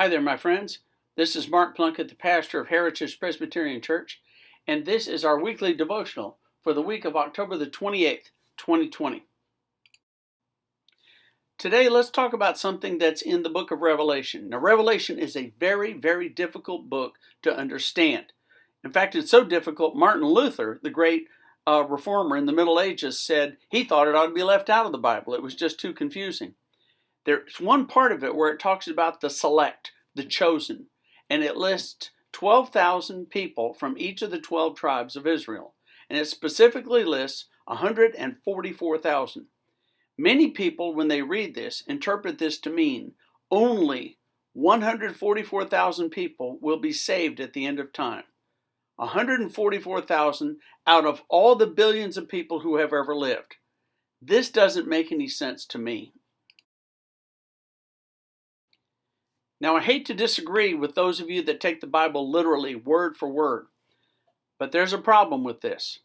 Hi there, my friends. This is Mark Plunkett, the pastor of Heritage Presbyterian Church, and this is our weekly devotional for the week of October the 28th, 2020. Today, let's talk about something that's in the book of Revelation. Now, Revelation is a very, very difficult book to understand. In fact, it's so difficult, Martin Luther, the great reformer in the Middle Ages, said he thought it ought to be left out of the Bible. It was just too confusing. There's one part of it where it talks about the select, the chosen, and it lists 12,000 people from each of the 12 tribes of Israel, and it specifically lists 144,000. Many people, when they read this, interpret this to mean only 144,000 people will be saved at the end of time. 144,000 out of all the billions of people who have ever lived. This doesn't make any sense to me. Now, I hate to disagree with those of you that take the Bible literally, word for word, but there's a problem with this.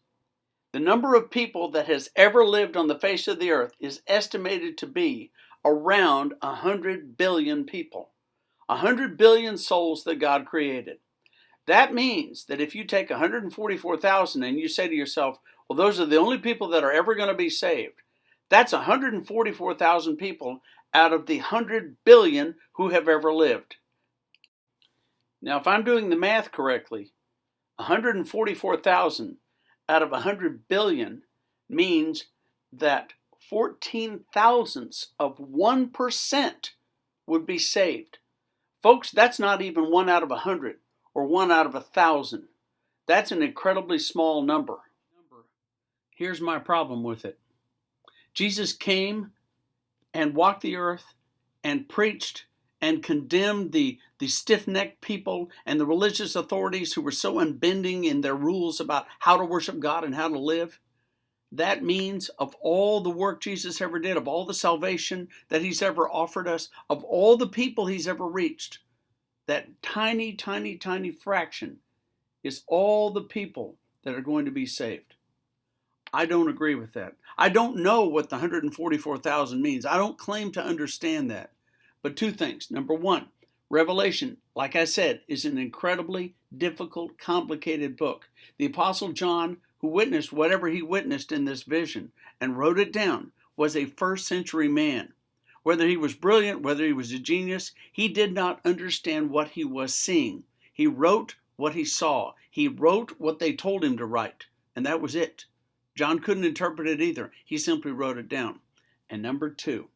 The number of people that has ever lived on the face of the earth is estimated to be around 100 billion people. 100 billion souls that God created. That means that if you take 144,000 and you say to yourself, well, those are the only people that are ever going to be saved, that's 144,000 people out of the 100 billion who have ever lived. Now, if I'm doing the math correctly, 144,000 out of 100 billion means that 14 thousandths of 1% would be saved. Folks, that's not even 1 out of 100 or 1 out of 1,000. That's an incredibly small number. Here's my problem with it. Jesus came and walked the earth and preached and condemned the stiff-necked people and the religious authorities who were so unbending in their rules about how to worship God and how to live. That means of all the work Jesus ever did, of all the salvation that he's ever offered us, of all the people he's ever reached, that tiny, tiny, tiny fraction is all the people that are going to be saved. I don't agree with that. I don't know what the 144,000 means. I don't claim to understand that. But two things. Number one, Revelation, like I said, is an incredibly difficult, complicated book. The Apostle John, who witnessed whatever he witnessed in this vision and wrote it down, was a first century man. Whether he was brilliant, whether he was a genius, he did not understand what he was seeing. He wrote what he saw. He wrote what they told him to write, and that was it. John couldn't interpret it either. He simply wrote it down. And number two,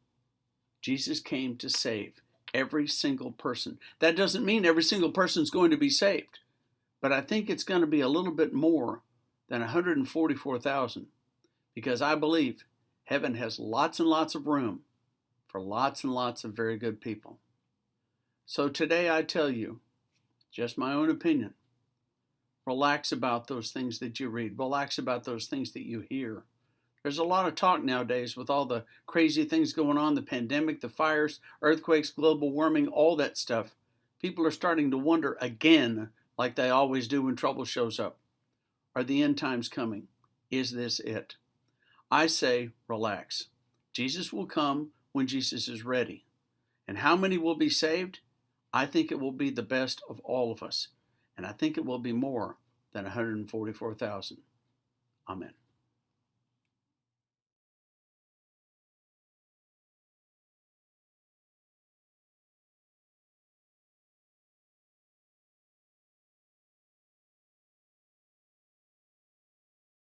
Jesus came to save every single person. That doesn't mean every single person is going to be saved, but I think it's going to be a little bit more than 144,000, because I believe heaven has lots and lots of room for lots and lots of very good people. So today I tell you, just my own opinion, relax about those things that you read. Relax about those things that you hear. There's a lot of talk nowadays with all the crazy things going on, the pandemic, the fires, earthquakes, global warming, all that stuff. People are starting to wonder again, like they always do when trouble shows up. Are the end times coming? Is this it? I say relax. Jesus will come when Jesus is ready. And how many will be saved? I think it will be the best of all of us. And I think it will be more than 144,000. Amen.